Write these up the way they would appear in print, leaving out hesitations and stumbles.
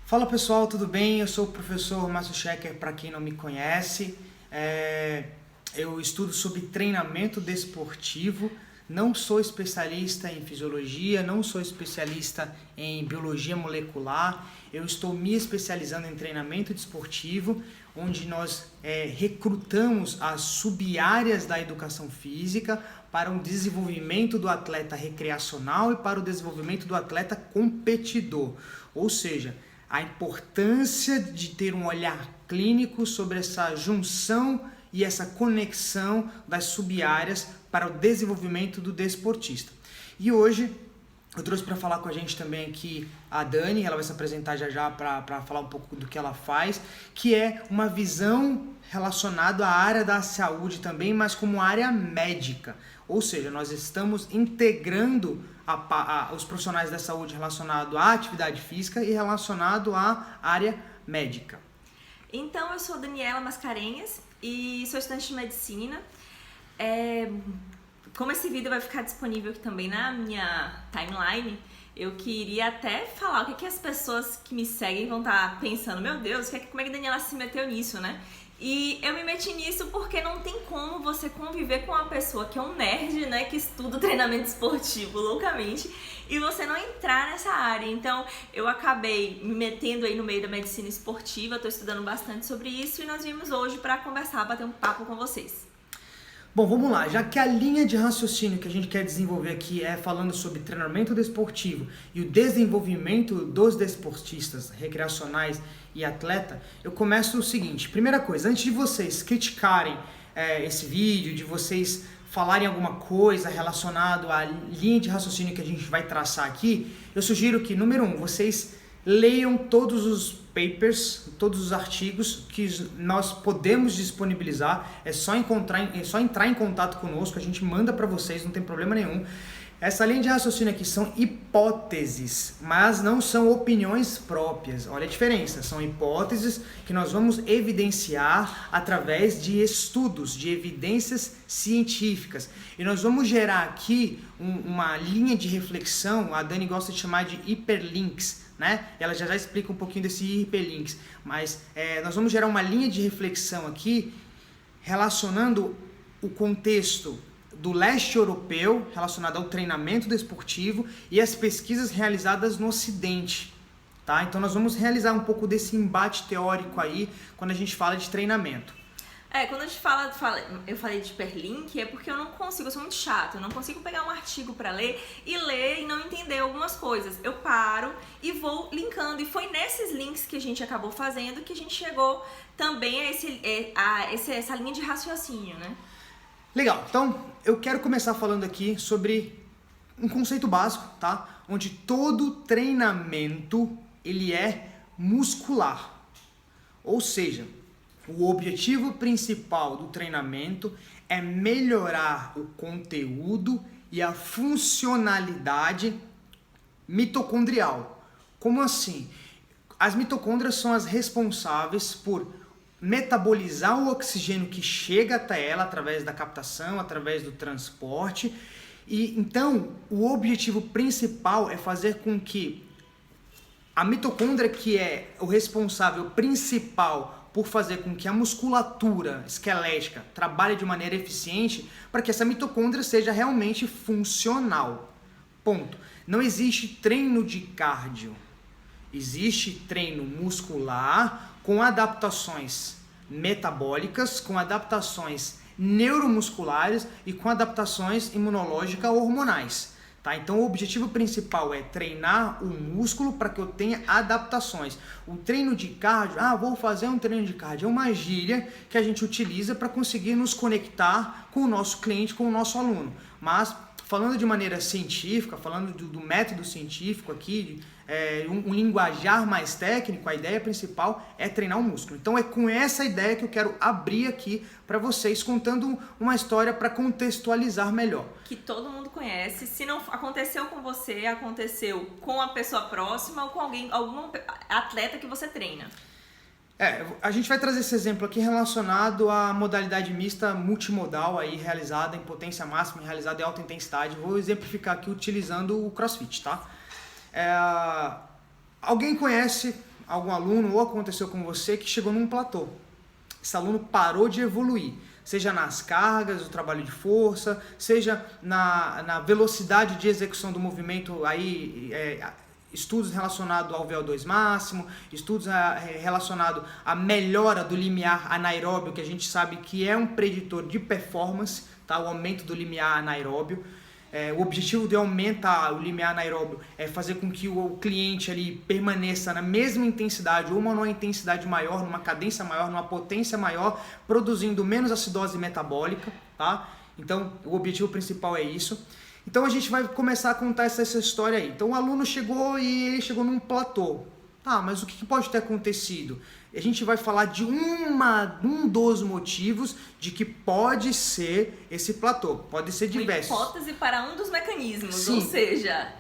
Fala pessoal, tudo bem? Eu sou o professor Márcio Schecker, para quem não me conhece. Eu estudo sobre treinamento desportivo, não sou especialista em fisiologia, não sou especialista em biologia molecular, eu estou me especializando em treinamento desportivo, onde nós recrutamos as sub-áreas da educação física para o desenvolvimento do atleta recreacional e para o desenvolvimento do atleta competidor, ou seja, a importância de ter um olhar clínico sobre essa junção e essa conexão das sub-áreas para o desenvolvimento do desportista. E hoje eu trouxe para falar com a gente também aqui a Dani, ela vai se apresentar já para falar um pouco do que ela faz, que é uma visão relacionada à área da saúde também, mas como área médica. Ou seja, nós estamos integrando os profissionais da saúde relacionado à atividade física e relacionado à área médica. Então, eu sou Daniela Mascarenhas e sou estudante de medicina. Como esse vídeo vai ficar disponível aqui também na minha timeline, eu queria até falar o que as pessoas que me seguem vão estar pensando. Meu Deus, como é que a Daniela se meteu nisso, né? E eu me meti nisso porque não tem como você conviver com uma pessoa que é um nerd, né, que estuda treinamento esportivo loucamente, e você não entrar nessa área. Então, eu acabei me metendo aí no meio da medicina esportiva, estou estudando bastante sobre isso e nós vimos hoje para conversar, bater um papo com vocês. Bom, vamos lá, já que a linha de raciocínio que a gente quer desenvolver aqui é falando sobre treinamento desportivo e o desenvolvimento dos desportistas recreacionais e atleta, eu começo o seguinte. Primeira coisa, antes de vocês criticarem esse vídeo, de vocês falarem alguma coisa relacionada à linha de raciocínio que a gente vai traçar aqui, eu sugiro que, número 1, vocês leiam todos os papers, todos os artigos que nós podemos disponibilizar. É só entrar em contato conosco, a gente manda para vocês, não tem problema nenhum. Essa linha de raciocínio aqui são hipóteses, mas não são opiniões próprias. Olha a diferença, são hipóteses que nós vamos evidenciar através de estudos, de evidências científicas. E nós vamos gerar aqui uma linha de reflexão, a Dani gosta de chamar de hiperlinks, né? Ela já explica um pouquinho desse hiperlinks, mas nós vamos gerar uma linha de reflexão aqui relacionando o contexto do leste europeu relacionado ao treinamento desportivo e as pesquisas realizadas no Ocidente, tá? Então nós vamos realizar um pouco desse embate teórico aí quando a gente fala de treinamento. Quando a gente eu falei de hiperlink, é porque eu não consigo, eu sou muito chata, eu não consigo pegar um artigo para ler e não entender algumas coisas. Eu paro e vou linkando, e foi nesses links que a gente acabou fazendo que a gente chegou também a essa linha de raciocínio, né? Legal, então eu quero começar falando aqui sobre um conceito básico, tá? Onde todo treinamento ele é muscular, ou seja, o objetivo principal do treinamento é melhorar o conteúdo e a funcionalidade mitocondrial. Como assim? As mitocôndrias são as responsáveis por metabolizar o oxigênio que chega até ela através da captação, através do transporte. E então, o objetivo principal é fazer com que a mitocôndria, que é o responsável principal por fazer com que a musculatura esquelética trabalhe de maneira eficiente, para que essa mitocôndria seja realmente funcional. Ponto. Não existe treino de cardio. Existe treino muscular com adaptações metabólicas, com adaptações neuromusculares e com adaptações imunológicas hormonais. Tá? Então o objetivo principal é treinar o músculo para que eu tenha adaptações. O treino de cardio, vou fazer um treino de cardio, é uma gíria que a gente utiliza para conseguir nos conectar com o nosso cliente, com o nosso aluno. Mas falando de maneira científica, falando do método científico aqui, um linguajar mais técnico, a ideia principal é treinar o músculo. Então é com essa ideia que eu quero abrir aqui para vocês, contando uma história para contextualizar melhor. Que todo mundo conhece. Se não aconteceu com você, aconteceu com a pessoa próxima ou com algum atleta que você treina. A gente vai trazer esse exemplo aqui relacionado à modalidade mista multimodal aí, realizada em potência máxima, realizada em alta intensidade. Vou exemplificar aqui utilizando o CrossFit, tá? Alguém conhece algum aluno ou aconteceu com você que chegou num platô. Esse aluno parou de evoluir, seja nas cargas do trabalho de força, seja na velocidade de execução do movimento, aí, estudos relacionados ao VO2 máximo, estudos relacionados à melhora do limiar anaeróbio, que a gente sabe que é um preditor de performance, tá? O aumento do limiar anaeróbio. O objetivo de aumentar o limiar anaeróbio é fazer com que o cliente ali permaneça na mesma intensidade ou numa intensidade maior, numa cadência maior, numa potência maior, produzindo menos acidose metabólica, tá? Então, o objetivo principal é isso. Então, a gente vai começar a contar essa história aí. Então, o aluno chegou e ele chegou num platô. Tá, mas o que pode ter acontecido? A gente vai falar de um dos motivos de que pode ser esse platô. Pode ser diversos. Uma hipótese para um dos mecanismos, Sim. ou seja...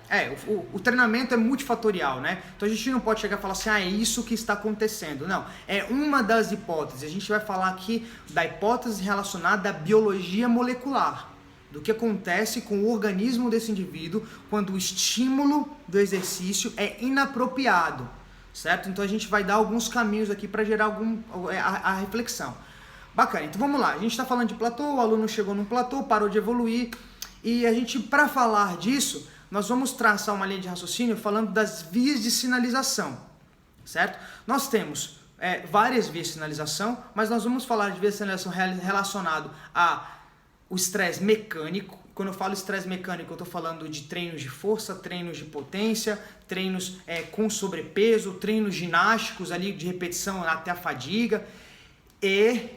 O treinamento é multifatorial, né? Então a gente não pode chegar e falar assim, é isso que está acontecendo. Não, é uma das hipóteses. A gente vai falar aqui da hipótese relacionada à biologia molecular. Do que acontece com o organismo desse indivíduo quando o estímulo do exercício é inapropriado. Certo? Então a gente vai dar alguns caminhos aqui para gerar a reflexão. Bacana, então vamos lá. A gente está falando de platô, o aluno chegou num platô, parou de evoluir. E a gente, para falar disso, nós vamos traçar uma linha de raciocínio falando das vias de sinalização. Certo? Nós temos várias vias de sinalização, mas nós vamos falar de vias de sinalização relacionado ao estresse mecânico. Quando eu falo estresse mecânico, eu estou falando de treinos de força, treinos de potência, treinos com sobrepeso, treinos ginásticos ali de repetição até a fadiga e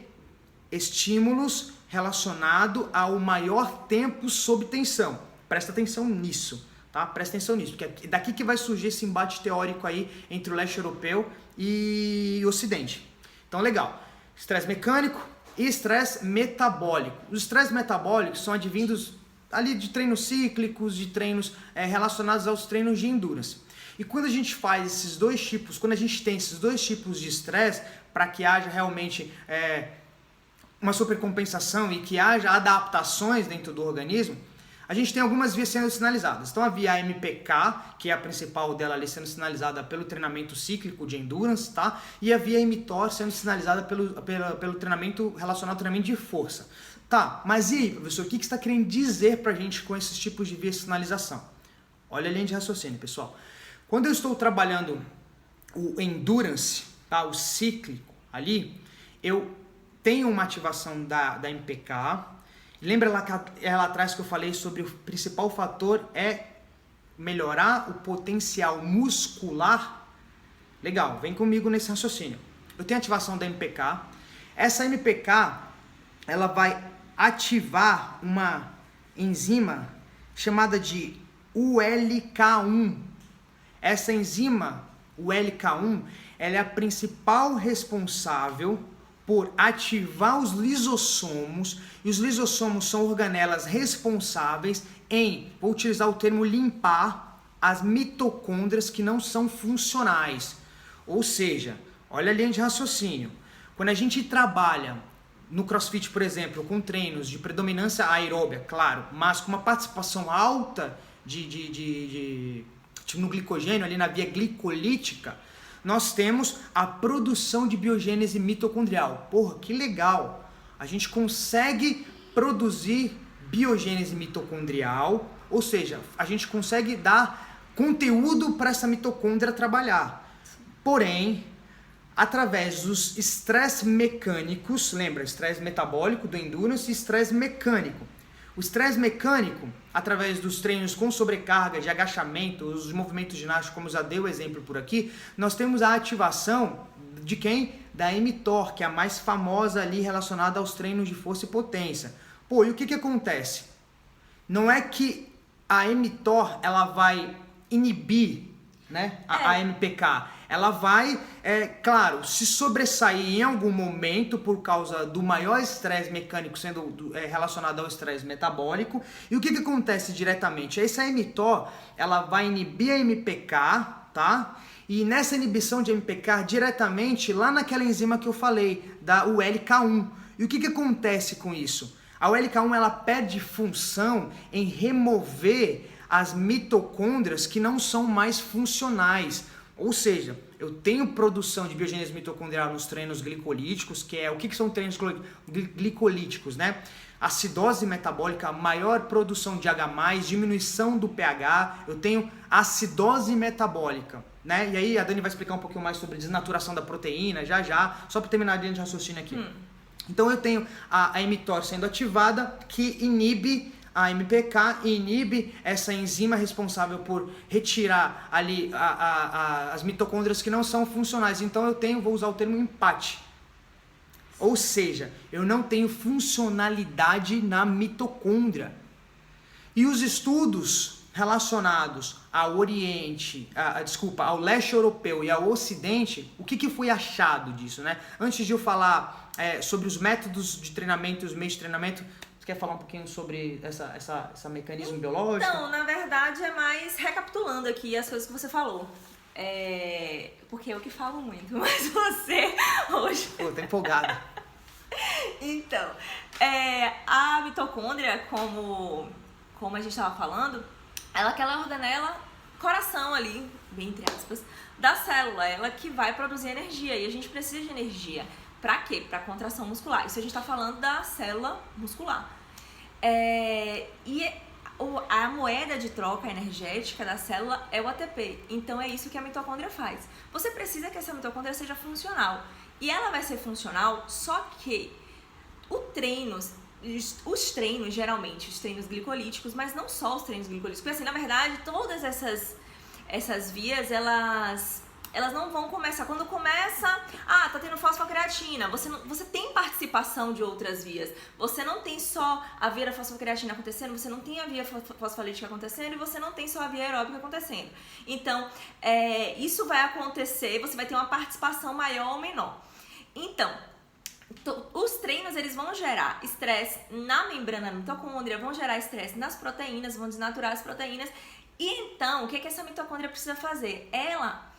estímulos relacionados ao maior tempo sob tensão. Presta atenção nisso, tá? Presta atenção nisso, porque é daqui que vai surgir esse embate teórico aí entre o leste europeu e o ocidente. Então, legal. Estresse mecânico e estresse metabólico. Os estresses metabólicos são advindos ali de treinos cíclicos, de treinos relacionados aos treinos de endurance. E quando a gente faz esses dois tipos, quando a gente tem esses dois tipos de estresse, para que haja realmente uma supercompensação e que haja adaptações dentro do organismo, a gente tem algumas vias sendo sinalizadas. Então a via MPK, que é a principal dela ali sendo sinalizada pelo treinamento cíclico de endurance, tá? E a via mTOR sendo sinalizada pelo treinamento relacionado ao treinamento de força. Tá, mas e aí, professor, o que você está querendo dizer pra gente com esses tipos de via de sinalização? Olha a linha de raciocínio, pessoal. Quando eu estou trabalhando o endurance, tá, o cíclico ali, eu tenho uma ativação da MPK. Lembra lá atrás que eu falei sobre o principal fator é melhorar o potencial muscular? Legal, vem comigo nesse raciocínio. Eu tenho ativação da MPK. Essa MPK, ela vai ativar uma enzima chamada de ULK1. Essa enzima, ULK1, ela é a principal responsável por ativar os lisossomos, e os lisossomos são organelas responsáveis em, vou utilizar o termo limpar, as mitocôndrias que não são funcionais. Ou seja, olha a linha de raciocínio. Quando a gente trabalha no CrossFit, por exemplo, com treinos de predominância aeróbia, claro, mas com uma participação alta no glicogênio, ali na via glicolítica, nós temos a produção de biogênese mitocondrial. Porra, que legal! A gente consegue produzir biogênese mitocondrial, ou seja, a gente consegue dar conteúdo para essa mitocôndria trabalhar. Porém, através dos estresses mecânicos, lembra, estresse metabólico do endurance e estresse mecânico. O estresse mecânico, através dos treinos com sobrecarga, de agachamento, os movimentos ginásticos, como já dei o exemplo por aqui, nós temos a ativação de quem? Da mTOR, que é a mais famosa ali relacionada aos treinos de força e potência. Pô, e o que acontece? Não é que a mTOR ela vai inibir, né, a MPK. Ela vai, claro, se sobressair em algum momento por causa do maior estresse mecânico sendo relacionado ao estresse metabólico. E o que acontece diretamente? Essa mTOR, ela vai inibir a MPK, tá? E nessa inibição de MPK, diretamente lá naquela enzima que eu falei, da ULK1. E o que acontece com isso? A ULK1, ela perde função em remover as mitocôndrias que não são mais funcionais. Ou seja, eu tenho produção de biogênese mitocondrial nos treinos glicolíticos, que é o que são treinos glicolíticos, né? Acidose metabólica, maior produção de H+, diminuição do pH, eu tenho acidose metabólica, né? E aí a Dani vai explicar um pouquinho mais sobre desnaturação da proteína, já, só para terminar a linha de raciocínio aqui. Então eu tenho a mTOR sendo ativada, que inibe a MPK e inibe essa enzima responsável por retirar ali as mitocôndrias que não são funcionais. Então eu vou usar o termo empate. Ou seja, eu não tenho funcionalidade na mitocôndria. E os estudos relacionados ao Oriente, ao leste europeu e ao Ocidente, o que foi achado disso, né? Antes de eu falar sobre os métodos de treinamento e os meios de treinamento, você quer falar um pouquinho sobre esse mecanismo biológico? Então, na verdade, é mais recapitulando aqui as coisas que você falou. Porque eu que falo muito, mas você hoje... Pô, tô empolgada. Então, a mitocôndria, como a gente estava falando, ela ordenela coração ali, bem entre aspas, da célula, ela que vai produzir energia, e a gente precisa de energia. Pra quê? Pra contração muscular. Isso a gente tá falando da célula muscular. E a moeda de troca energética da célula é o ATP. Então é isso que a mitocôndria faz. Você precisa que essa mitocôndria seja funcional. E ela vai ser funcional, só que os treinos, geralmente, os treinos glicolíticos, mas não só os treinos glicolíticos, porque assim, na verdade, todas essas vias, elas não vão começar. Quando começa, tá tendo fosfocreatina, você tem participação de outras vias. Você não tem só a via da fosfocreatina acontecendo, você não tem a via fosfolítica acontecendo e você não tem só a via aeróbica acontecendo. Então, isso vai acontecer, você vai ter uma participação maior ou menor. Então, os treinos, eles vão gerar estresse na membrana da mitocôndria, vão gerar estresse nas proteínas, vão desnaturar as proteínas. E então, o que essa mitocôndria precisa fazer? Ela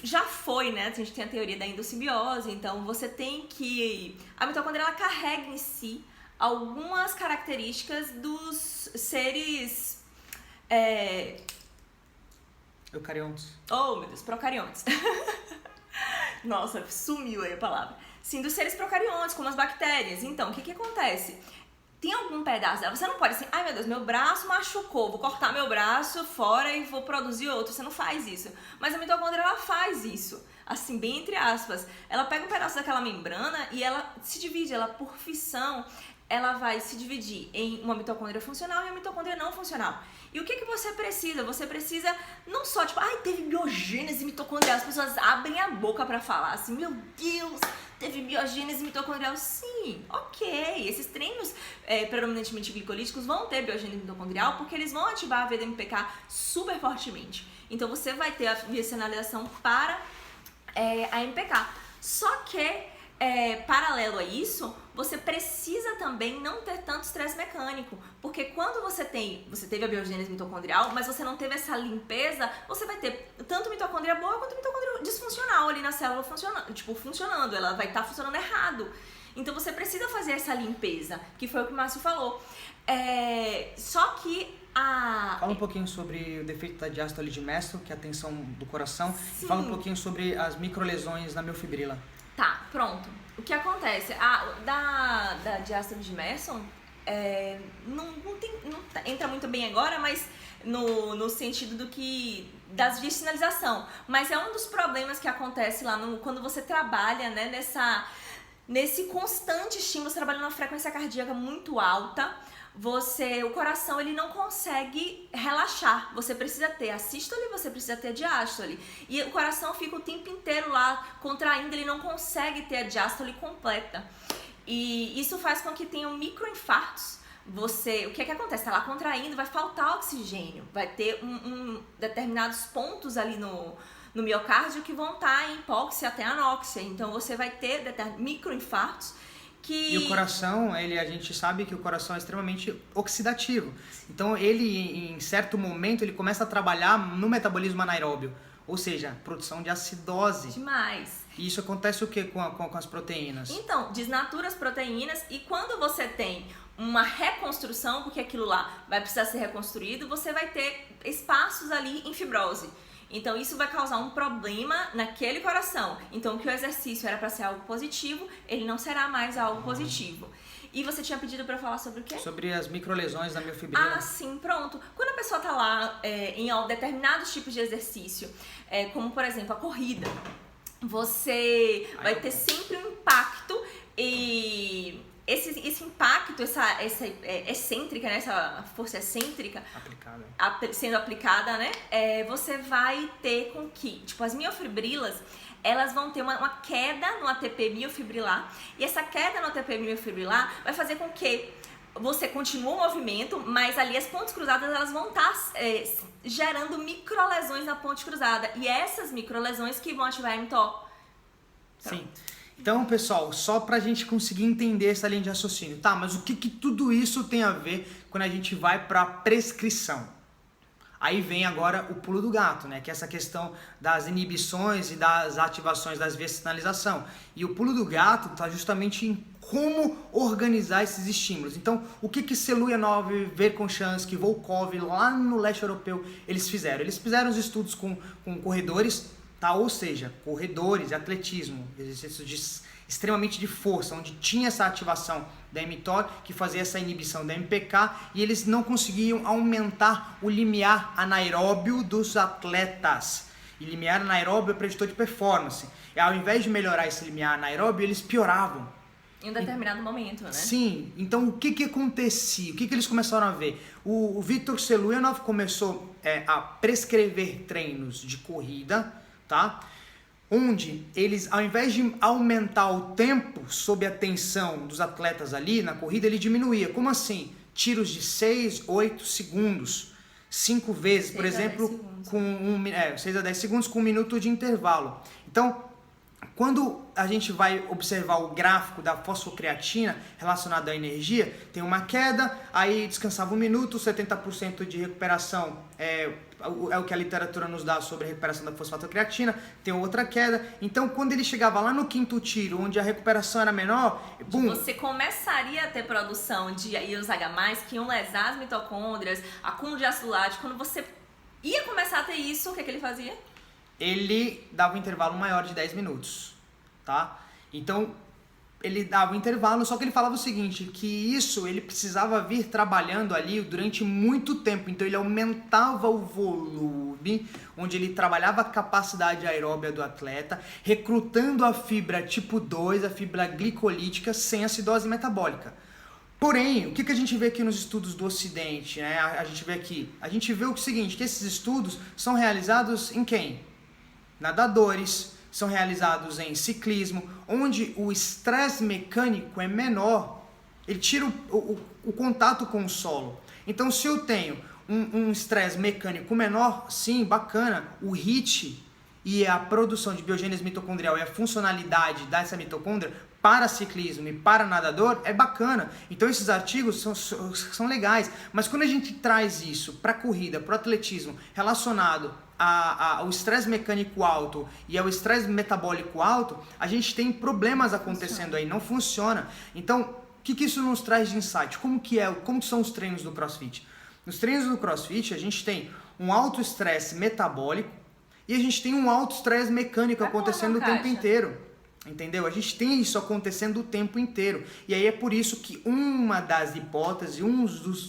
já foi, né? A gente tem a teoria da endossimbiose, então você tem que... A mitocôndria, ela carrega em si algumas características dos seres... Eucariontes. Oh, meu Deus, procariontes. Nossa, sumiu aí a palavra. Sim, dos seres procariontes, como as bactérias. Então, o que acontece? Tem algum pedaço dela, você não pode assim, ai meu Deus, meu braço machucou, vou cortar meu braço fora e vou produzir outro. Você não faz isso. Mas a mitocôndria, ela faz isso, assim, bem entre aspas. Ela pega um pedaço daquela membrana e ela se divide, ela por fissão, ela vai se dividir em uma mitocôndria funcional e uma mitocôndria não funcional. E o que você precisa? Você precisa não só, tipo, teve biogênese mitocondrial, as pessoas abrem a boca pra falar assim, meu Deus, teve biogênese mitocondrial. Sim, ok, esses treinos predominantemente glicolíticos vão ter biogênese mitocondrial porque eles vão ativar a via da MPK super fortemente. Então você vai ter a via de sinalização para a MPK. Só que paralelo a isso, você precisa também não ter tanto estresse mecânico, porque quando você teve a biogênese mitocondrial, mas você não teve essa limpeza, você vai ter tanto mitocôndria boa quanto mitocôndria disfuncional ali na célula funcionando, ela vai estar funcionando errado. Então você precisa fazer essa limpeza, que foi o que o Márcio falou. Só que Fala um pouquinho sobre o defeito da diástole de Mestle, que é a tensão do coração. Sim. E fala um pouquinho sobre as microlesões na miofibrila. Tá, pronto. O que acontece? Da diástole de Mestle, não entra muito bem agora, mas no sentido das vias de sinalização. Mas é um dos problemas que acontece lá quando você trabalha, né, nesse constante estímulo, você trabalha numa frequência cardíaca muito alta. O coração, ele não consegue relaxar. Você precisa ter a sístole, você precisa ter a diástole. E o coração fica o tempo inteiro lá contraindo, ele não consegue ter a diástole completa. E isso faz com que tenham microinfartos. O que acontece? Tá lá contraindo, vai faltar oxigênio. Vai ter determinados pontos ali no miocárdio que vão estar em hipóxia até anóxia. Então você vai ter microinfartos. E o coração, a gente sabe que o coração é extremamente oxidativo. Então ele, em certo momento, ele começa a trabalhar no metabolismo anaeróbio. Ou seja, produção de acidose. Demais. E isso acontece o que com as proteínas? Então, desnatura as proteínas e quando você tem uma reconstrução, porque aquilo lá vai precisar ser reconstruído, você vai ter espaços ali em fibrose. Então isso vai causar um problema naquele coração. Então que o exercício era para ser algo positivo, ele não será mais algo positivo. E você tinha pedido para falar sobre o quê? Sobre as microlesões da miofibrila. Ah, sim, pronto. Quando a pessoa tá lá em determinados tipos de exercício, como por exemplo a corrida, você vai ter sempre um impacto e esse impacto, essa excêntrica, né, essa força excêntrica sendo aplicada, né, você vai ter com que, tipo, as miofibrilas, elas vão ter uma queda no ATP miofibrilar, e essa queda no ATP miofibrilar vai fazer com que você continue o movimento, mas ali as pontes cruzadas elas vão estar gerando microlesões na ponte cruzada, e essas microlesões que vão ativar a mTOR. Sim. Então, pessoal, só pra gente conseguir entender essa linha de raciocínio, tá? Mas o que tudo isso tem a ver quando a gente vai pra prescrição? Aí vem agora o pulo do gato, né? Que é essa questão das inibições e das ativações das vias de sinalização. E o pulo do gato tá justamente em como organizar esses estímulos. Então, o que Seluyanov, Verkhoshansky, Volkov, lá no leste europeu, eles fizeram? Eles fizeram os estudos com corredores, tá? Ou seja, corredores, atletismo, exercícios extremamente de força, onde tinha essa ativação da mTOR, que fazia essa inibição da MPK, e eles não conseguiam aumentar o limiar anaeróbio dos atletas. E limiar anaeróbio é preditor de performance. E ao invés de melhorar esse limiar anaeróbio, eles pioravam. Em um determinado momento, né? Sim. Então, o que acontecia? O que eles começaram a ver? O Viktor Seluyanov começou a prescrever treinos de corrida, tá? Onde eles, ao invés de aumentar o tempo sob a tensão dos atletas ali na corrida, ele diminuía. Como assim? Tiros de 6, 8 segundos, 5 vezes, por exemplo, com 6 a 10 segundos com 1 minuto de intervalo. Então, quando a gente vai observar o gráfico da fosfocreatina relacionado à energia, tem uma queda, aí descansava 1 minuto, 70% de recuperação é o que a literatura nos dá sobre a recuperação da fosfatocreatina, tem outra queda. Então, quando ele chegava lá no 5º tiro, onde a recuperação era menor, bum! Você começaria a ter produção de íons H+, que iam lesar as mitocôndrias, acúmulo de ácido lático. Quando você ia começar a ter isso, o que ele fazia? Ele dava um intervalo maior de 10 minutos, tá? Então, ele dava um intervalo, só que ele falava o seguinte, que isso ele precisava vir trabalhando ali durante muito tempo, então ele aumentava o volume, onde ele trabalhava a capacidade aeróbia do atleta, recrutando a fibra tipo 2, a fibra glicolítica, sem acidose metabólica. Porém, o que a gente vê aqui nos estudos do Ocidente, né? A gente vê o seguinte, que esses estudos são realizados em quem? Nadadores, são realizados em ciclismo, onde o estresse mecânico é menor, ele tira o contato com o solo. Então, se eu tenho um estresse mecânico menor, sim, bacana, o HIIT e a produção de biogênese mitocondrial e a funcionalidade dessa mitocôndria para ciclismo e para nadador é bacana. Então esses artigos são legais, mas quando a gente traz isso para a corrida, para o atletismo, relacionado ao estresse mecânico alto e ao estresse metabólico alto, a gente tem problemas acontecendo aí, não funciona. Então, o que isso nos traz de insight? Como são os treinos do CrossFit? Nos treinos do CrossFit, a gente tem um alto estresse metabólico e a gente tem um alto estresse mecânico acontecendo o tempo inteiro. Entendeu? A gente tem isso acontecendo o tempo inteiro. E aí é por isso que uma das hipóteses,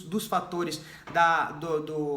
dos fatores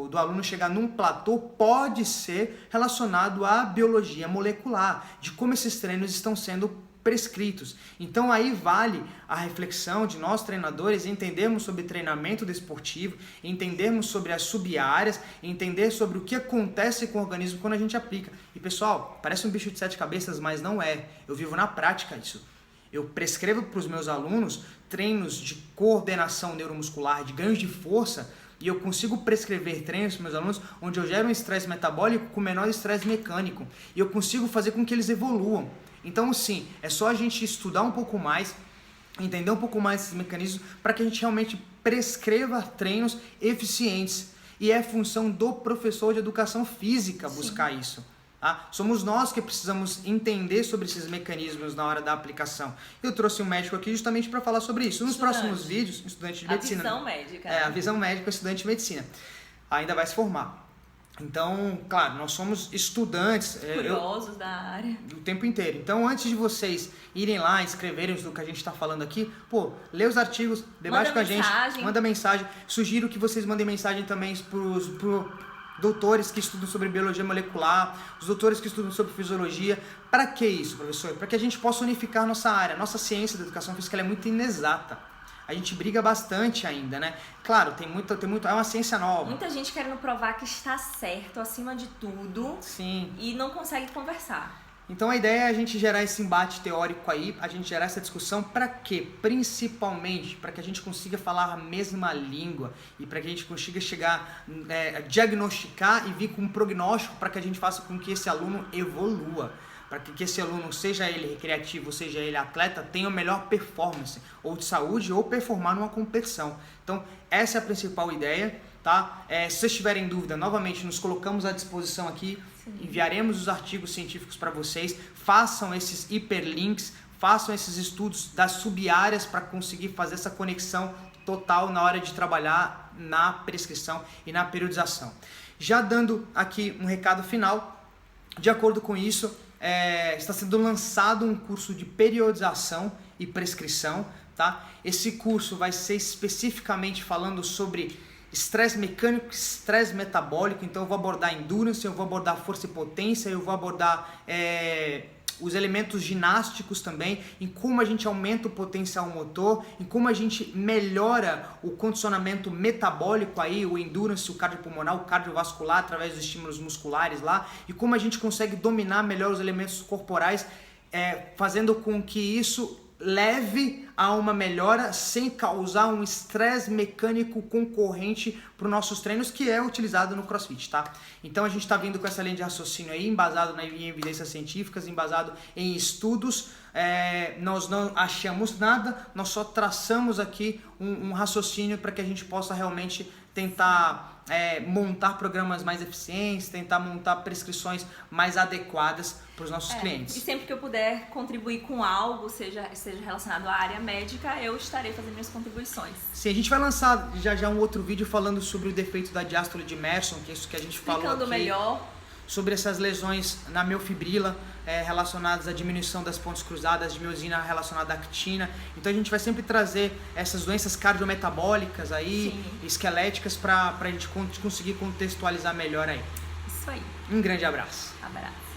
do aluno chegar num platô pode ser relacionado à biologia molecular, de como esses treinos estão sendo prescritos. Então aí vale a reflexão de nós treinadores entendermos sobre treinamento desportivo, entendermos sobre as sub-áreas, entender sobre o que acontece com o organismo quando a gente aplica. E pessoal, parece um bicho de 7 cabeças, mas não é. Eu vivo na prática isso. Eu prescrevo para os meus alunos treinos de coordenação neuromuscular, de ganhos de força, e eu consigo prescrever treinos para meus alunos onde eu gero um estresse metabólico com menor estresse mecânico. E eu consigo fazer com que eles evoluam. Então, sim, é só a gente estudar um pouco mais, entender um pouco mais esses mecanismos para que a gente realmente prescreva treinos eficientes. E é função do professor de educação física buscar isso. Tá? Somos nós que precisamos entender sobre esses mecanismos na hora da aplicação. Eu trouxe um médico aqui justamente para falar sobre isso. Nos próximos vídeos, estudante de medicina. A visão médica. A visão médica, estudante de medicina. Ainda vai se formar. Então, claro, nós somos estudantes Curiosos da área. o tempo inteiro. Então, antes de vocês irem lá, escreverem do que a gente está falando aqui, lê os artigos, debate com a gente, manda mensagem. Sugiro que vocês mandem mensagem também pros doutores que estudam sobre biologia molecular, os doutores que estudam sobre fisiologia. Para que isso, professor? Para que a gente possa unificar nossa área. Nossa ciência da educação física ela é muito inexata. A gente briga bastante ainda, né? Claro, tem muito, é uma ciência nova. Muita gente querendo provar que está certo acima de tudo. Sim. E não consegue conversar. Então a ideia é a gente gerar esse embate teórico aí, a gente gerar essa discussão para quê? Principalmente para que a gente consiga falar a mesma língua e para que a gente consiga chegar, diagnosticar e vir com um prognóstico para que a gente faça com que esse aluno evolua. Para que esse aluno, seja ele recreativo, seja ele atleta, tenha a melhor performance, ou de saúde, ou performar numa competição. Então, essa é a principal ideia, tá? Se vocês tiverem dúvida, novamente, nos colocamos à disposição aqui, sim, enviaremos os artigos científicos para vocês, façam esses hiperlinks, façam esses estudos das sub-áreas para conseguir fazer essa conexão total na hora de trabalhar na prescrição e na periodização. Já dando aqui um recado final, de acordo com isso, está sendo lançado um curso de periodização e prescrição, tá? Esse curso vai ser especificamente falando sobre estresse mecânico, estresse metabólico. Então eu vou abordar endurance, eu vou abordar força e potência, eu vou abordar os elementos ginásticos também, em como a gente aumenta o potencial motor, em como a gente melhora o condicionamento metabólico aí, o endurance, o cardiopulmonar, o cardiovascular através dos estímulos musculares lá, e como a gente consegue dominar melhor os elementos corporais, fazendo com que isso leve a uma melhora sem causar um estresse mecânico concorrente para os nossos treinos, que é utilizado no CrossFit, tá? Então a gente está vindo com essa linha de raciocínio aí, embasado em evidências científicas, embasado em estudos. Nós não achamos nada, nós só traçamos aqui um raciocínio para que a gente possa realmente tentar montar programas mais eficientes, tentar montar prescrições mais adequadas para os nossos clientes. E sempre que eu puder contribuir com algo, seja relacionado à área médica, eu estarei fazendo minhas contribuições. Sim, a gente vai lançar já um outro vídeo falando sobre o defeito da diástole de Merson, que é isso que a gente falou aqui. Melhor. Sobre essas lesões na miofibrila relacionadas à diminuição das pontes cruzadas de miosina relacionada à actina. Então a gente vai sempre trazer essas doenças cardiometabólicas aí, sim, esqueléticas, para a gente conseguir contextualizar melhor aí. Isso aí. Um grande abraço. Abraço.